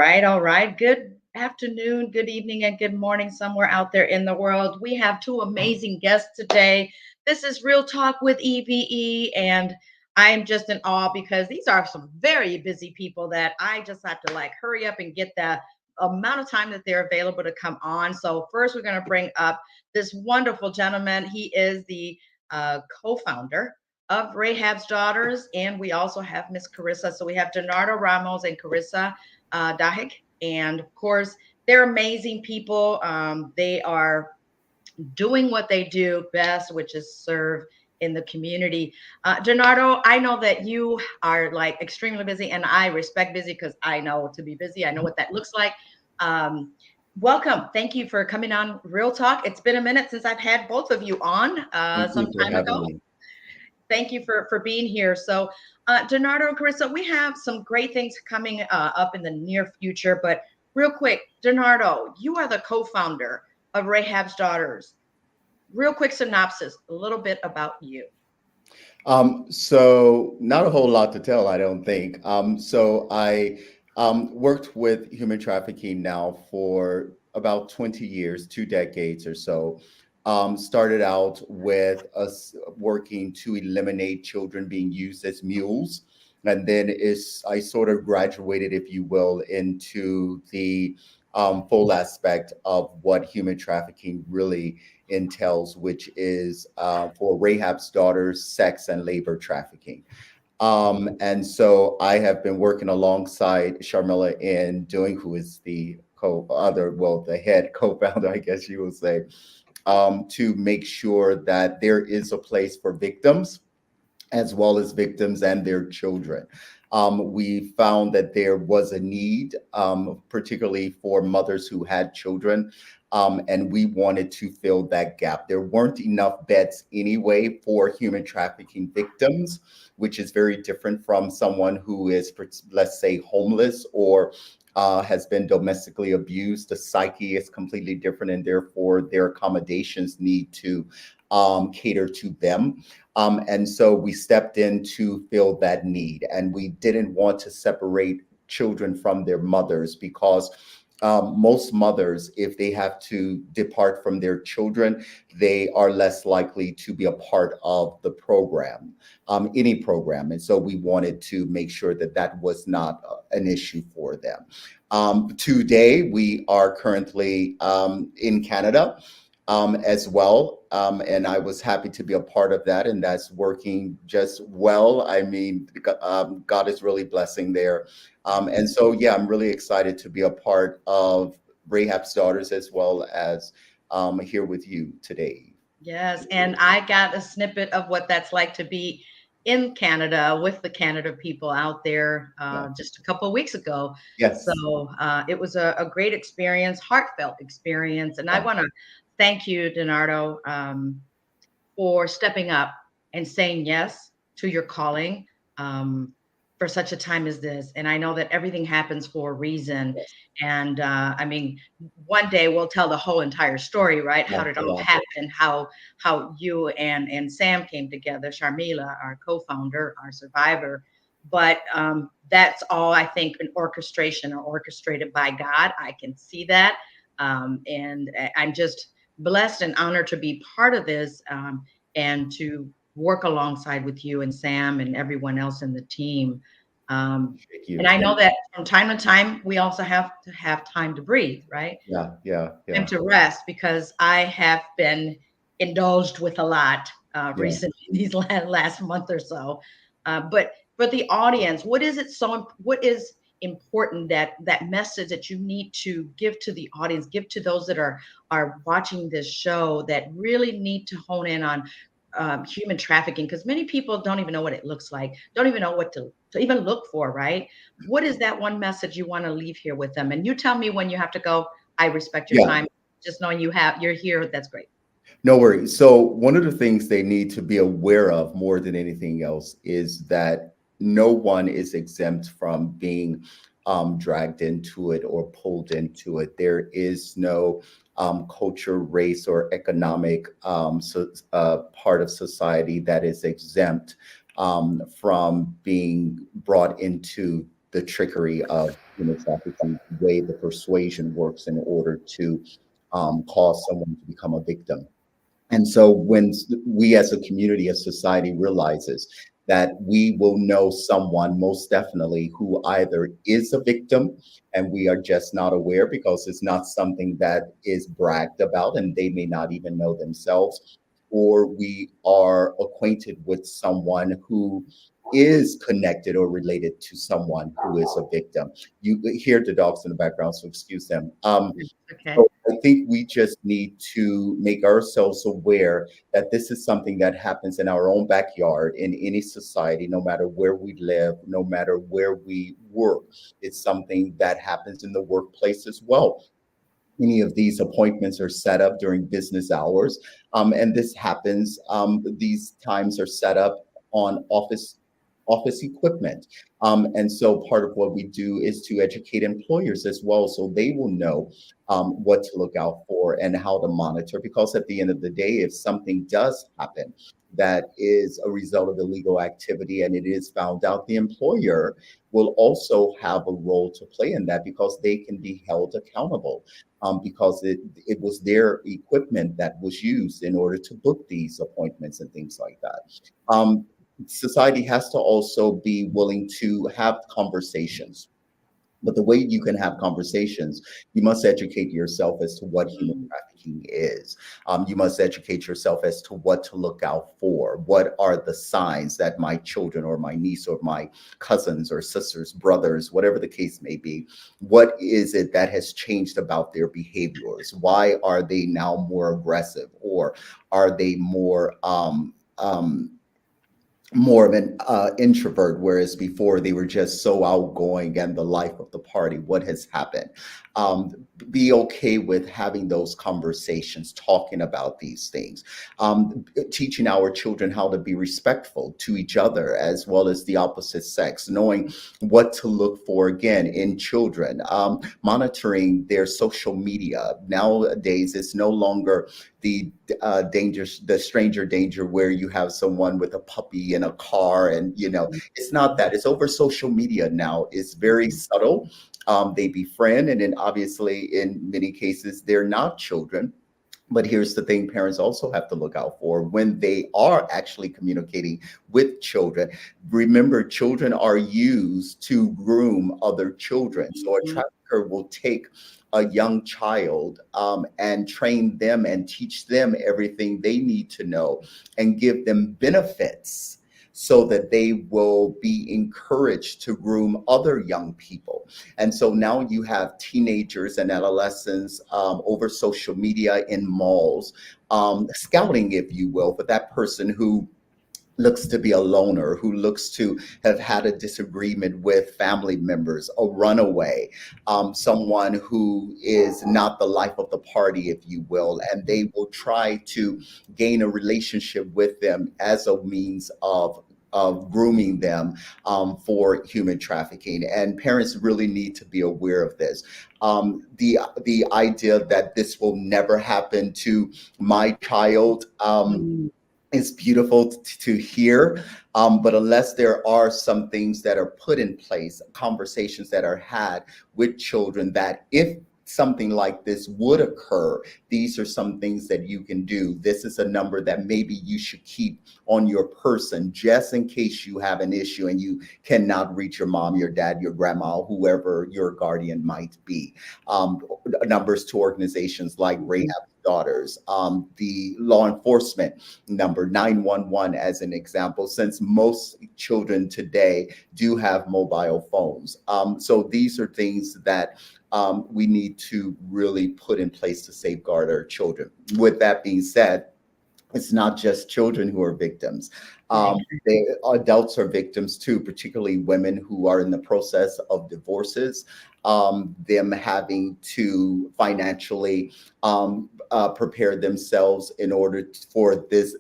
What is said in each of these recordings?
right, all right. Good afternoon, good evening, and good morning somewhere out there in the world. We have two amazing guests today. This is Real Talk with E.V.E, and I am just in awe because these are some very busy people that I just have to like hurry up and get the amount of time that they're available to come on. So first, we're going to bring up this wonderful gentleman. He is the co-founder of Rahab's Daughters, and we also have Miss Carissa. So we have Donardo Ramos and Carissa Dahik, and of course, they're amazing people. They are doing what they do best, which is serve in the community. Donardo, I know that you are like extremely busy, and I respect busy because I know to be busy. I know what that looks like. Um, Welcome. Thank you for coming on Real Talk. It's been a minute since I've had both of you on Thank some you for time having ago. me. Thank you for being here. So, Donardo and Carissa, we have some great things coming up in the near future. But real quick, Donardo, you are the co-founder of Rahab's Daughters. Real quick synopsis, a little bit about you. So not a whole lot to tell, I don't think. So I worked with human trafficking now for about 20 years, 2 decades or so. Started out with us working to eliminate children being used as mules. And then I sort of graduated, if you will, into the full aspect of what human trafficking really entails, which is for Rahab's daughters, sex and labor trafficking. And so I have been working alongside Sharmila in doing, who is the the head co-founder, I guess you will say, to make sure that there is a place for victims as well as victims and their children. We found that there was a need, particularly for mothers who had children, and we wanted to fill that gap. There weren't enough beds anyway for human trafficking victims, which is very different from someone who is, let's say, homeless or has been domestically abused. The psyche is completely different, and therefore their accommodations need to cater to them. And so we stepped in to fill that need. And we didn't want to separate children from their mothers because most mothers, if they have to depart from their children, they are less likely to be a part of the program, any program. And so we wanted to make sure that that was not an issue for them. Today, we are currently in Canada as well. And I was happy to be a part of that, and that's working just well. I mean, God is really blessing there. And so, yeah, I'm really excited to be a part of Rahab's Daughters as well as here with you today. Yes, and I got a snippet of what that's like to be in Canada with the Canada people out there Yeah. just a couple of weeks ago. Yes. So it was a great experience, heartfelt experience. And I Yeah. want to thank you, Donardo, for stepping up and saying yes to your calling for such a time as this. And I know that everything happens for a reason. Yes. And I mean, one day we'll tell the whole entire story, right? Yeah. How did it all Yeah. happen? How you and Sam came together, Sharmila, our co-founder, our survivor. But that's all I think an orchestration or orchestrated by God. I can see that. And I'm just blessed and honored to be part of this and to work alongside with you and Sam and everyone else in the team. Thank And you. I know that from time to time, we also have to have time to breathe, right? Yeah. Yeah. Time Yeah. to rest because I have been indulged with a lot Yeah. recently these last month or so. But for the audience, what is important that message that you need to give to the audience, give to those that are watching this show that really need to hone in on human trafficking because many people don't even know what it looks like, don't even know what to even look for, right? What is that one message you want to leave here with them? And you tell me when you have to go. I respect your Yeah. time. Just knowing you're here, that's great. No worries. So one of the things they need to be aware of more than anything else is that no one is exempt from being dragged into it or pulled into it. There is no culture, race, or economic part of society that is exempt from being brought into the trickery of human trafficking, the way the persuasion works in order to cause someone to become a victim. And so when we as a community, as society realizes that we will know someone most definitely who either is a victim and we are just not aware because it's not something that is bragged about and they may not even know themselves, or we are acquainted with someone who is connected or related to someone who is a victim. You hear the dogs in the background, so excuse them. Okay. So I think we just need to make ourselves aware that this is something that happens in our own backyard in any society, no matter where we live, no matter where we work. It's something that happens in the workplace as well. Any of these appointments are set up during business hours, and this happens. These times are set up on office equipment, and so part of what we do is to educate employers as well, so they will know what to look out for and how to monitor. Because at the end of the day, if something does happen that is a result of illegal activity and it is found out, the employer will also have a role to play in that because they can be held accountable, because it was their equipment that was used in order to book these appointments and things like that. Um, Society has to also be willing to have conversations. But the way you can have conversations, you must educate yourself as to what human Mm, trafficking is. You must educate yourself as to what to look out for. What are the signs that my children or my niece or my cousins or sisters, brothers, whatever the case may be, what is it that has changed about their behaviors? Why are they now more aggressive, or are they more of an introvert, whereas before they were just so outgoing and the life of the party? What has happened? Um, be okay with having those conversations, talking about these things, teaching our children how to be respectful to each other as well as the opposite sex, knowing what to look for again in children, monitoring their social media. Nowadays, it's no longer the danger, the stranger danger, where you have someone with a puppy in a car, and it's not that. It's over social media now. It's very subtle. They befriend, and then obviously, in many cases, they're not children. But here's the thing: parents also have to look out for when they are actually communicating with children. Remember, children are used to groom other children. So a mhm, trafficker will take a young child, and train them and teach them everything they need to know and give them benefits so that they will be encouraged to groom other young people. And so now you have teenagers and adolescents, over social media in malls, scouting, if you will, for that person who looks to be a loner, who looks to have had a disagreement with family members, a runaway, someone who is not the life of the party, if you will, and they will try to gain a relationship with them as a means of grooming them, for human trafficking. And parents really need to be aware of this. The idea that this will never happen to my child, mm, it's beautiful to hear, but unless there are some things that are put in place, conversations that are had with children, that if something like this would occur, these are some things that you can do. This is a number that maybe you should keep on your person just in case you have an issue and you cannot reach your mom, your dad, your grandma, whoever your guardian might be. Numbers to organizations like Rahab mhm, Daughters, the law enforcement number 911, as an example, since most children today do have mobile phones. So these are things that we need to really put in place to safeguard our children. With that being said, it's not just children who are victims. right. Adults are victims too, particularly women who are in the process of divorces, them having to financially prepare themselves in order for this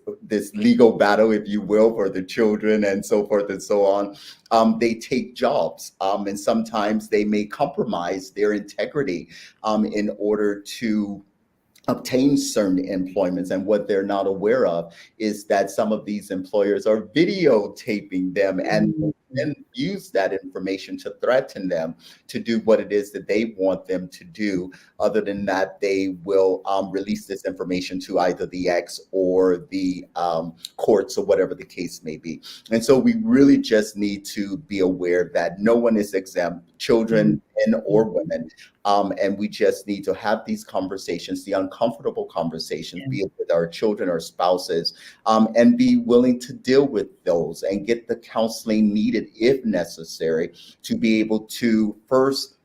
legal battle, if you will, for the children and so forth and so on. They take jobs, and sometimes they may compromise their integrity, in order to obtain certain employments. And what they're not aware of is that some of these employers are videotaping them and Mm, then use that information to threaten them to do what it is that they want them to do. Other than that, they will release this information to either the ex or the courts or whatever the case may be. And so we really just need to be aware that no one is exempt, children, men or women. And we just need to have these conversations, the uncomfortable conversations, be it with our children or spouses, and be willing to deal with those and get the counseling needed if necessary to be able to first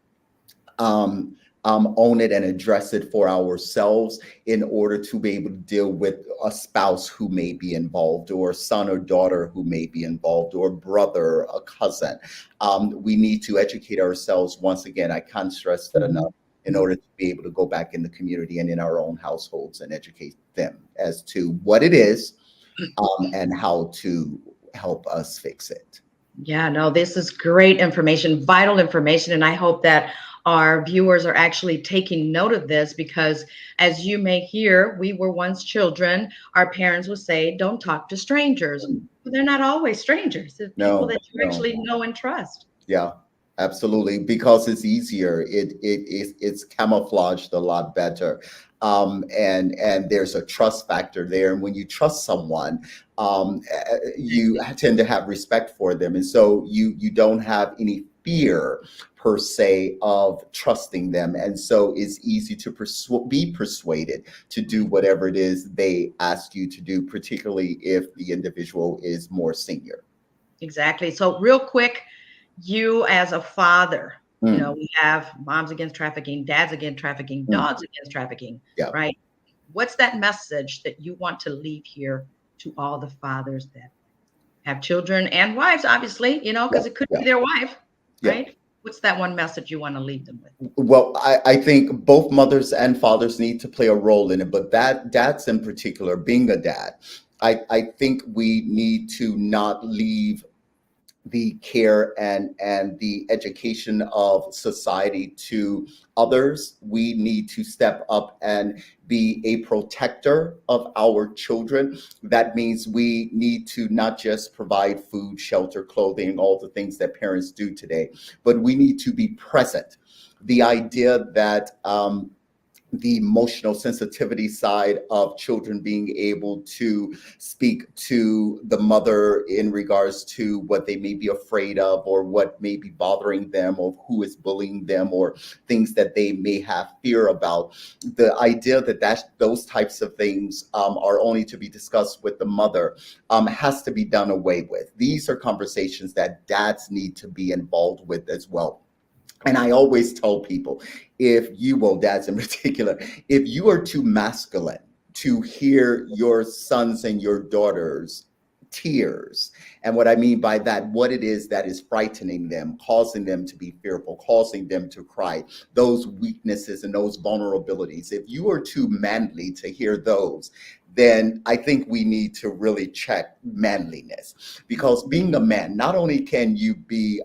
own it and address it for ourselves in order to be able to deal with a spouse who may be involved, or son or daughter who may be involved, or brother, a cousin. We need to educate ourselves. Once again, I can't stress that enough, in order to be able to go back in the community and in our own households and educate them as to what it is and how to help us fix it. Yeah, no, this is great information, vital information. And I hope that our viewers are actually taking note of this, because as you may hear, we were once children. Our parents would say, don't talk to strangers. But they're not always strangers. They're people that you actually know and trust. Yeah, absolutely. Because it's easier. It's camouflaged a lot better. And there's a trust factor there. And when you trust someone, you tend to have respect for them. And so you don't have any fear per se of trusting them. And so it's easy to be persuaded to do whatever it is they ask you to do, particularly if the individual is more senior. Exactly. So real quick, you as a father, you know, we have moms against trafficking, dads against trafficking, dogs against trafficking, right? What's that message that you want to leave here to all the fathers that have children and wives, obviously, you know, because it could be their wife, right? What's that one message you want to leave them with? Well, I think both mothers and fathers need to play a role in it, but dads in particular, being a dad, I think we need to not leave the care and the education of society to others. We need to step up and be a protector of our children. That means we need to not just provide food, shelter, clothing, all the things that parents do today, but we need to be present. The idea that the emotional sensitivity side of children being able to speak to the mother in regards to what they may be afraid of, or what may be bothering them, or who is bullying them, or things that they may have fear about. The idea that those types of things are only to be discussed with the mother has to be done away with. These are conversations that dads need to be involved with as well. And I always tell people, dads in particular, if you are too masculine to hear your sons and your daughters' tears, and what I mean by that, what it is that is frightening them, causing them to be fearful, causing them to cry, those weaknesses and those vulnerabilities, if you are too manly to hear those, then I think we need to really check manliness. Because being a man, not only can you be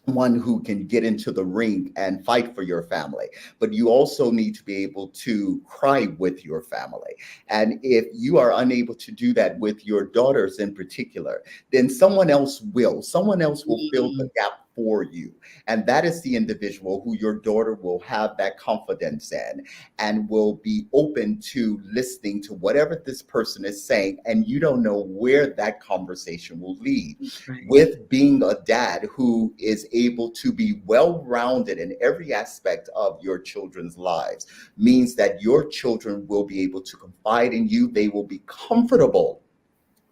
one who can get into the ring and fight for your family, but you also need to be able to cry with your family. And if you are unable to do that with your daughters in particular, then someone else will fill the gap for you. And that is the individual who your daughter will have that confidence in, and will be open to listening to whatever this person is saying. And you don't know where that conversation will lead. Right. With being a dad who is able to be well-rounded in every aspect of your children's lives, means that your children will be able to confide in you. They will be comfortable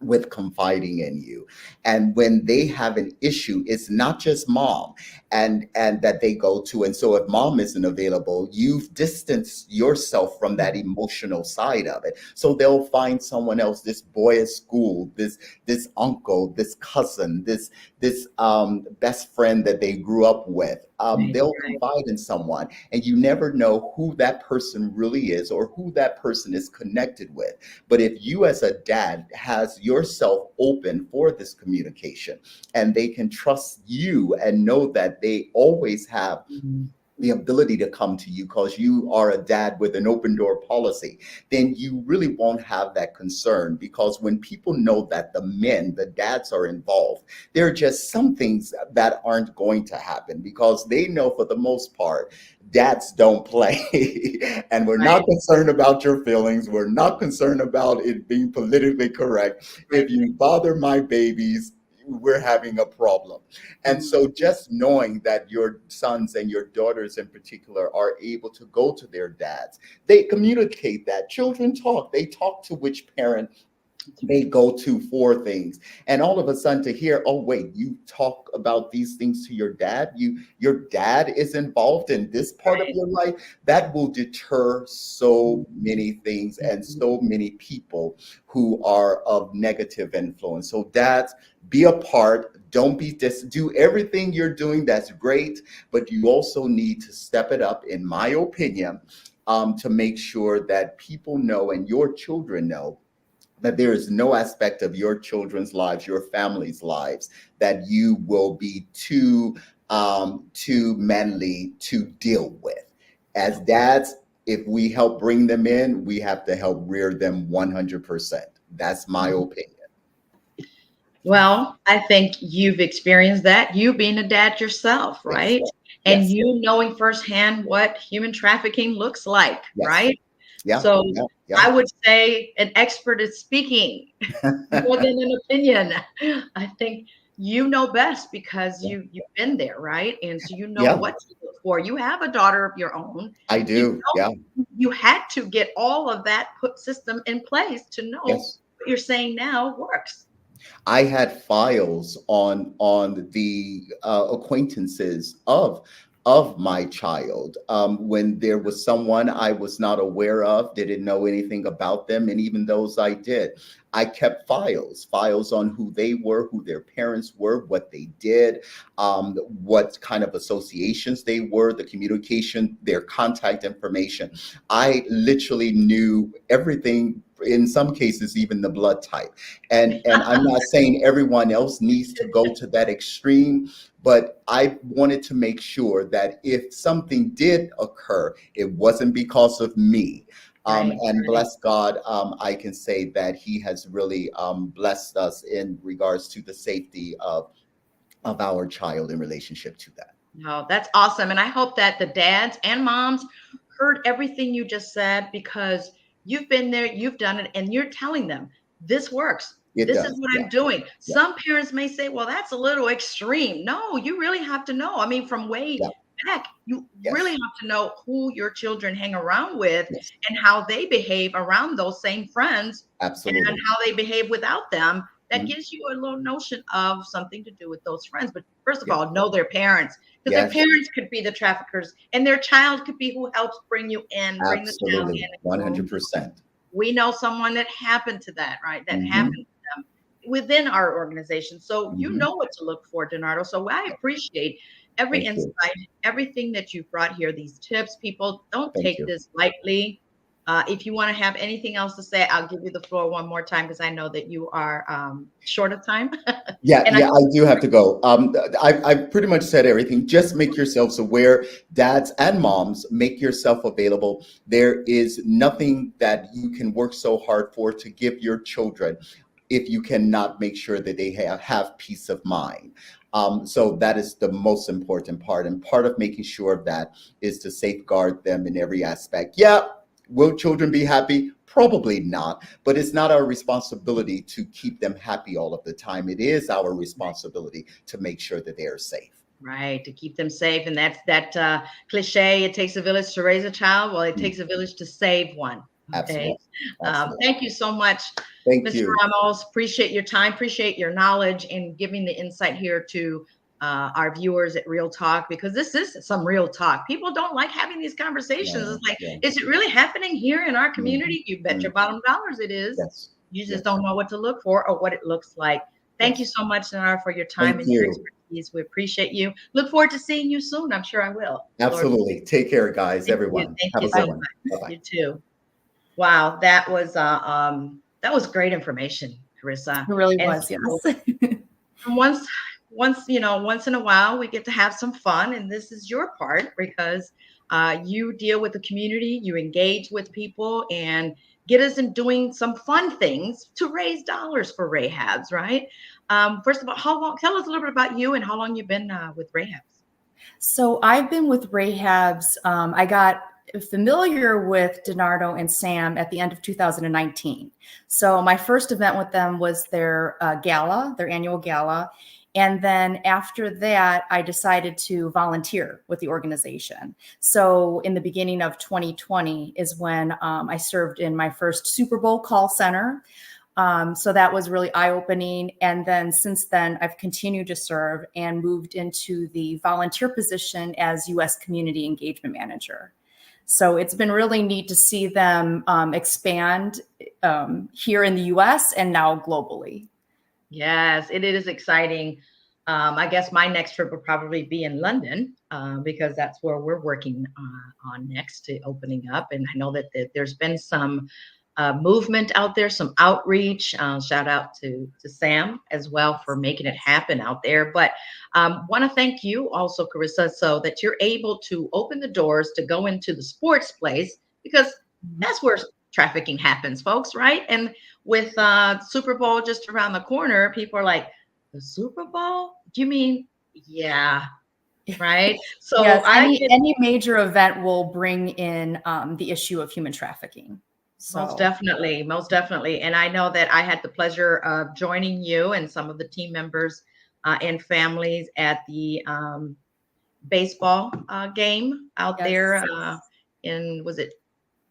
with confiding in you. And when they have an issue, it's not just mom and that they go to. And so if mom isn't available, you've distanced yourself from that emotional side of it. So they'll find someone else, this boy at school, this uncle, this cousin, this best friend that they grew up with. They'll confide in someone, and you never know who that person really is or who that person is connected with. But if you as a dad has yourself open for this communication, and they can trust you and know that they always have the ability to come to you because you are a dad with an open door policy, then you really won't have that concern. Because when people know that the dads are involved, there are just some things that aren't going to happen because they know for the most part, dads don't play. And we're Right, not concerned about your feelings. We're not concerned about it being politically correct. right. If you bother my babies, we're having a problem. And Mm, so just knowing that your sons and your daughters in particular are able to go to their dads, they communicate that. Children talk, they talk to which parent that's they right. go to for things. And all of a sudden to hear, oh wait, you talk about these things to your dad, your dad is involved in this part of Right. your life, that will deter so Mhm, many things and mhm. so many people who are of negative influence. So dads, be a part, don't be do everything you're doing, that's great, but you also need to step it up, in my opinion, to make sure that people know and your children know that there is no aspect of your children's lives, your family's lives, that you will be too manly to deal with. As dads, if we help bring them in, we have to help rear them 100%. That's my Mhm. opinion. Well, I think you've experienced that, you being a dad yourself, Yes, right? And yes, you knowing firsthand what human trafficking looks like, yes, right? yeah, So yeah, yeah. I would say an expert is speaking more than an opinion. I think you know best because Yeah, you've been there, right? And so you know yeah, what to look for. You have a daughter of your own. I You do. Yeah, you had to get all of that put system in place to know yes. what you're saying now works. I had files on the acquaintances of my child, when there was someone I was not aware of, didn't know anything about them, and even those I did, I kept files on who they were, who their parents were, what they did, what kind of associations they were, the communication, their contact information. I literally knew everything. In some cases, even the blood type. And I'm not saying everyone else needs to go to that extreme, but I wanted to make sure that if something did occur, it wasn't because of me. Right, And right. bless God, I can say that He has really blessed us in regards to the safety of our child in relationship to that. No, that's awesome. And I hope that the dads and moms heard everything you just said because you've been there, you've done it, and you're telling them this works. It This is does. what Yeah. I'm doing. Yeah. Some parents may say, well, that's a little extreme. No, you really have to know. I mean, from way Yeah. back, you really Yes. have to know who your children hang around with Yes. and how they behave around those same friends and Absolutely. how they behave without them. That Mhm. gives you a little notion of something to do with those friends. But first of Yeah. all, know their parents because their Yes. parents could be the traffickers and their child could be who helps bring you in, bring the child in. Absolutely. And go. 100%. We know someone that happened to that, right? That happened Hmm. to them within our organization. So you Hmm. know what to look for, Donardo. So I appreciate every Thank you. insight, everything that you've brought here, these tips. People, don't Thank take you. this lightly. If you want to have anything else to say, I'll give you the floor one more time because I know that you are short of time. Yeah, And I yeah, I do have to go. I pretty much said everything. Just make yourselves aware, dads and moms, make yourself available. There is nothing that you can work so hard for to give your children if you cannot make sure that they have peace of mind. So that is the most important part. And part of making sure of that is to safeguard them in every aspect. Yeah, will children be happy? Probably not, but it's not our responsibility to keep them happy all of the time. It is our responsibility to make sure that they are safe. right, to keep them safe. And that's that cliche, it takes a village to raise a child. Well, it Mm. takes a village to save one. Okay. Absolutely. Absolutely. Thank you so much, Thank Mr. you. Ramos. Appreciate your time, appreciate your knowledge, and giving the insight here to our viewers at Real Talk because this is some real talk. People don't like having these conversations. Yeah, It's like, yeah. is it really happening here in our Mhm, community? You bet your mhm. bottom dollars it is. Yes, You just yes, don't know what to look for or what it looks like. Thank you yes. so much, Nara, for your time Thank and your you. expertise. We appreciate you. Look forward to seeing you soon. I'm sure I will. Lord, Absolutely. Take care, guys, thank you. everyone. Thank Have you a good so one. much. Bye-bye. You too. Wow, that was great information, Carissa. It really And was, so yes. once once in a while we get to have some fun, and this is your part because you deal with the community, you engage with people, and get us in doing some fun things to raise dollars for Rahab's, right? First of all, how long? Tell us a little bit about you and how long you've been with Rahab's. So I've been with Rahab's. I got familiar with Donardo and Sam at the end of 2019. So my first event with them was their gala, their annual gala. And then after that, I decided to volunteer with the organization. So in the beginning of 2020 is when I served in my first Super Bowl call center. So that was really eye-opening. And then since then, I've continued to serve and moved into the volunteer position as U.S. Community Engagement Manager. So it's been really neat to see them expand here in the U.S. and now globally. Yes, it is exciting. I guess my next trip will probably be in London because that's where we're working on next to opening up. And I know that there's been some movement out there, some outreach. Shout out to Sam as well for making it happen out there. But want to thank you also, Carissa, so that you're able to open the doors to go into the sports place because that's where trafficking happens, folks, right? And with Super Bowl just around the corner, people are like, the Super Bowl? Do you mean, yeah, right? So yes, any major event will bring in the issue of human trafficking. So. Most definitely, most definitely. And I know that I had the pleasure of joining you and some of the team members and families at the baseball game out there was it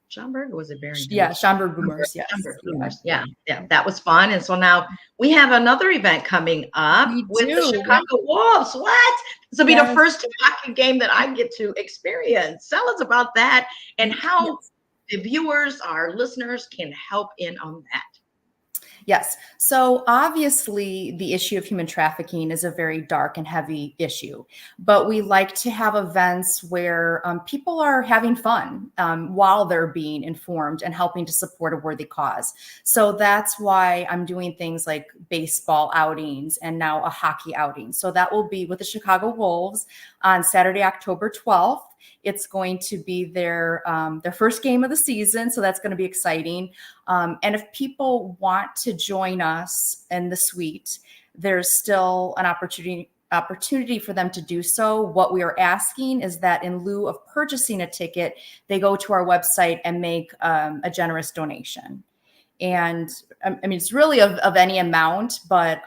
Schaumburg or was it Barrington? Yeah, Schaumburg Boomers. Yes. Schaumburg Boomers. Yeah, that was fun. And so now we have another event coming up with the Chicago Wolves. What? This will be the first hockey game that I get to experience. Tell us about that and how the viewers, our listeners, can help in on that. Yes. So obviously the issue of human trafficking is a very dark and heavy issue, but we like to have events where people are having fun while they're being informed and helping to support a worthy cause. So that's why I'm doing things like baseball outings and now a hockey outing. So that will be with the Chicago Wolves on Saturday, October 12th. It's going to be their first game of the season, so that's going to be exciting. And if people want to join us in the suite, there's still an opportunity for them to do so. What we are asking is that in lieu of purchasing a ticket, they go to our website and make a generous donation. And I mean, it's really of any amount, but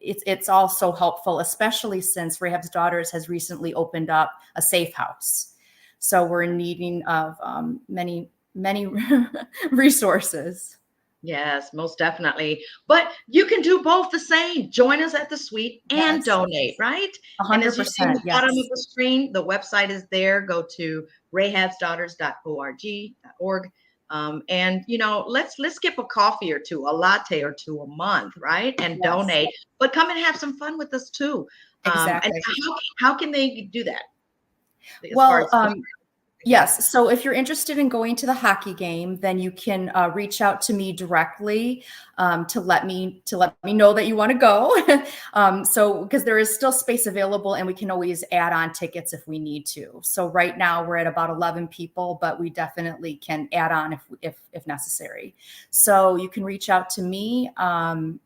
it's also helpful, especially since Rahab's Daughters has recently opened up a safe house. So we're in needing of many resources. Yes, most definitely. But you can do both the same. Join us at the suite and donate, right? 100%. And as you see at the bottom of the screen, the website is there. Go to rahabsdaughters.org. And let's skip a coffee or two, a latte or two a month, right? And donate, but come and have some fun with us too. Exactly. And how can they do that? Well, yes. So if you're interested in going to the hockey game, then you can reach out to me directly to let me know that you want to go. So because there is still space available and we can always add on tickets if we need to. So right now we're at about 11 people, but we definitely can add on if necessary. So you can reach out to me. I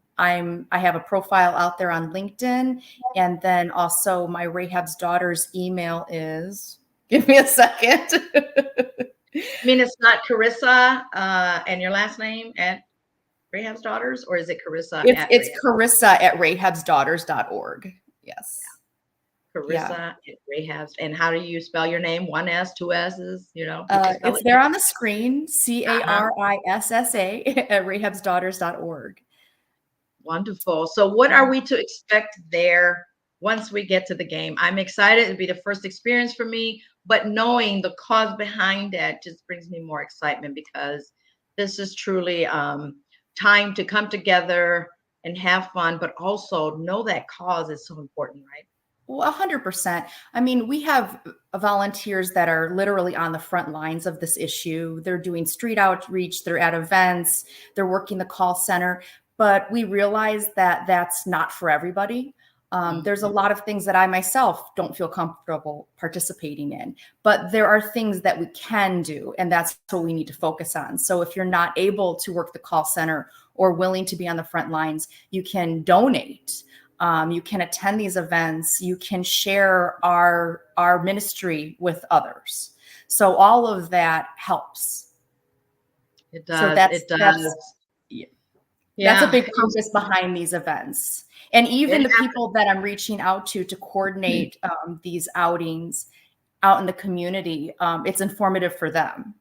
have a profile out there on LinkedIn, and then also my Rahab's Daughters email is. Give me a second. I mean, it's not Carissa and your last name at Rahab's Daughters, or is it Carissa? It's Carissa at rahabsdaughters.org. Yes. Yeah. Carissa at Rahab's. And how do you spell your name? One S, two S's, It's there on the screen, CARISSA at rahabsdaughters.org. Wonderful. So what are we to expect there once we get to the game? I'm excited. It'll be the first experience for me, but knowing the cause behind it just brings me more excitement because this is truly time to come together and have fun, but also know that cause is so important, right? Well, 100%. I mean, we have volunteers that are literally on the front lines of this issue. They're doing street outreach, they're at events, they're working the call center, but we realize that that's not for everybody. There's a lot of things that I myself don't feel comfortable participating in, but there are things that we can do, and that's what we need to focus on. So if you're not able to work the call center or willing to be on the front lines, you can donate. You can attend these events. You can share our ministry with others. So all of that helps. It does. So It does. that's a big purpose behind these events. And even the people that I'm reaching out to coordinate these outings out in the community, it's informative for them.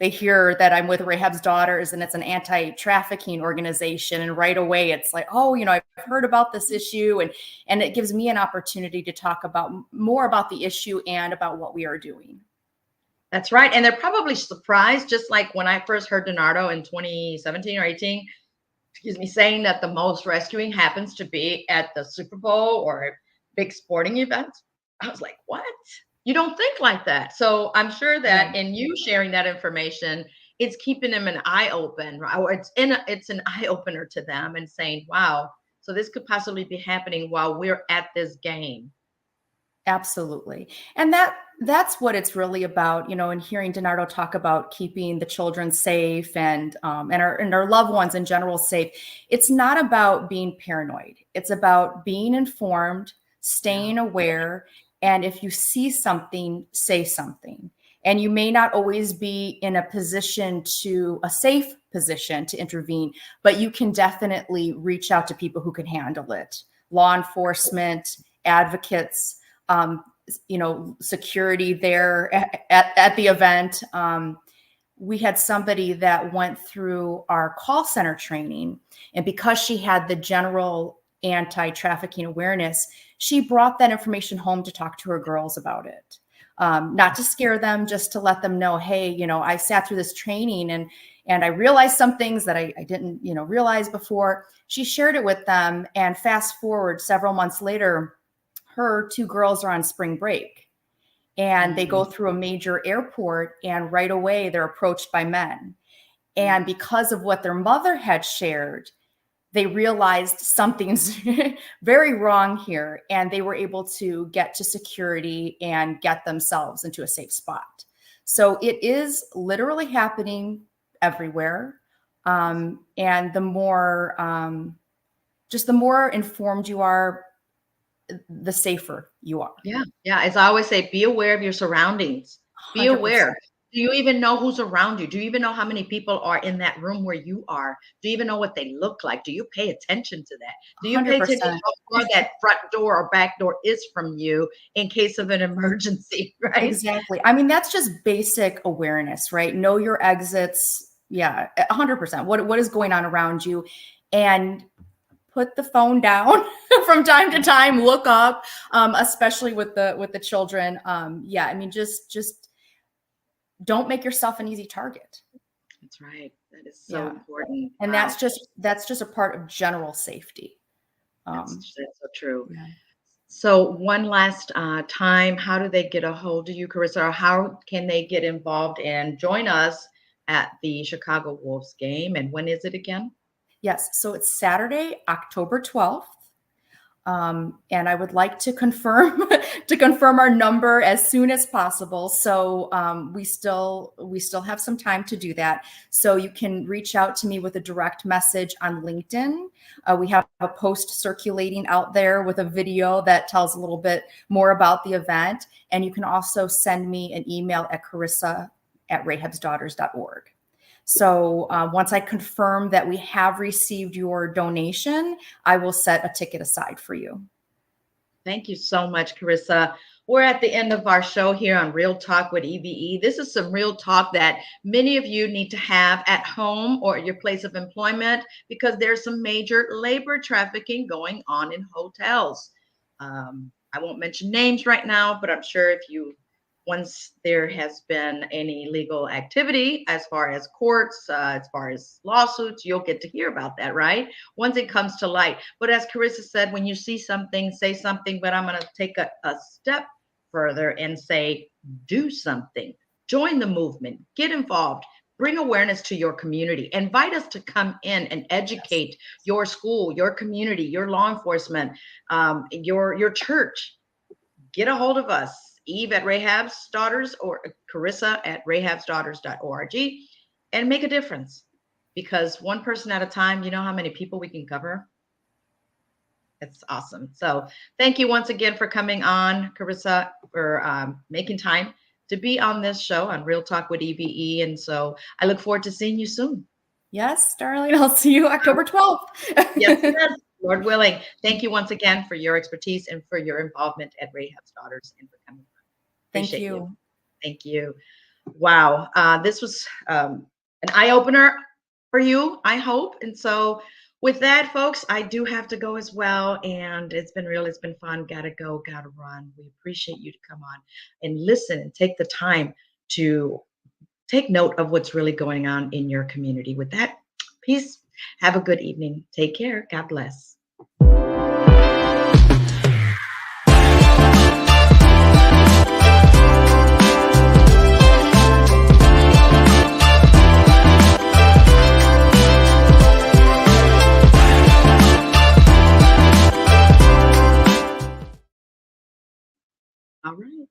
They hear that I'm with Rahab's Daughters and it's an anti-trafficking organization. And right away it's like, oh, I've heard about this issue. And it gives me an opportunity to talk about more about the issue and about what we are doing. That's right. And they're probably surprised, just like when I first heard Donardo in 2017 or 18, saying that the most rescuing happens to be at the Super Bowl or big sporting events. I was like, what? You don't think like that. So I'm sure that in you sharing that information, it's keeping them an eye open, or it's an eye opener to them and saying, wow, so this could possibly be happening while we're at this game. Absolutely. And that's what it's really about, and hearing Donardo talk about keeping the children safe and our loved ones in general safe. It's not about being paranoid. It's about being informed, staying aware. And if you see something, say something. And you may not always be in a safe position to intervene, but you can definitely reach out to people who can handle it. Law enforcement, advocates, security there at the event. We had somebody that went through our call center training, and because she had the general anti-trafficking awareness, she brought that information home to talk to her girls about it. Not to scare them, just to let them know, hey, I sat through this training and I realized some things that I didn't, realize before. She shared it with them, and fast forward several months later, her two girls are on spring break and they go through a major airport, and right away they're approached by men. And because of what their mother had shared, they realized something's very wrong here, and they were able to get to security and get themselves into a safe spot. So it is literally happening everywhere. And the more informed you are, the safer you are. Yeah. As I always say, be aware of your surroundings. Be 100%. aware. Do you even know who's around you? Do you even know how many people are in that room where you are? Do you even know what they look like? Do you pay attention to that? Do you pay attention to how far that front door or back door is from you in case of an emergency, right? Exactly. I mean, that's just basic awareness, right? Know your exits. Yeah, 100%. What is going on around you? And put the phone down from time to time, look up, especially with the children. I mean, just don't make yourself an easy target. That's right. That is so important. And that's just a part of general safety. That's so true. Yeah. So one last time, how do they get a hold of you, Carissa, or how can they get involved and join us at the Chicago Wolves game? And when is it again? Yes. So it's Saturday, October 12th. And I would like to confirm our number as soon as possible. So we still have some time to do that. So you can reach out to me with a direct message on LinkedIn. We have a post circulating out there with a video that tells a little bit more about the event. And you can also send me an email at carissa@rahabsdaughters.org. So once I confirm that we have received your donation, I will set a ticket aside for you. Thank you so much, Carissa. We're at the end of our show here on Real Talk with E.V.E. This is some real talk that many of you need to have at home or at your place of employment, because there's some major labor trafficking going on in hotels. I won't mention names right now, but I'm sure once there has been any legal activity as far as courts, as far as lawsuits, you'll get to hear about that, right? Once it comes to light. But as Carissa said, when you see something, say something, but I'm going to take a step further and say, do something. Join the movement, get involved, bring awareness to your community. Invite us to come in and educate your school, your community, your law enforcement, your church. Get a hold of us, Eve at Rahab's Daughters or Carissa at rahabsdaughters.org, and make a difference. Because one person at a time, you know how many people we can cover? It's awesome. So thank you once again for coming on, Carissa, for making time to be on this show on Real Talk with E.V.E. And so I look forward to seeing you soon. Yes, darling. I'll see you October 12th. Yes, Lord willing. Thank you once again for your expertise and for your involvement at Rahab's Daughters and for coming on. Thank you. Thank you. Wow. This was an eye-opener for you, I hope. And so with that, folks, I do have to go as well. And it's been real. It's been fun. Gotta go. Gotta run. We appreciate you to come on and listen and take the time to take note of what's really going on in your community. With that, peace. Have a good evening. Take care. God bless. All right.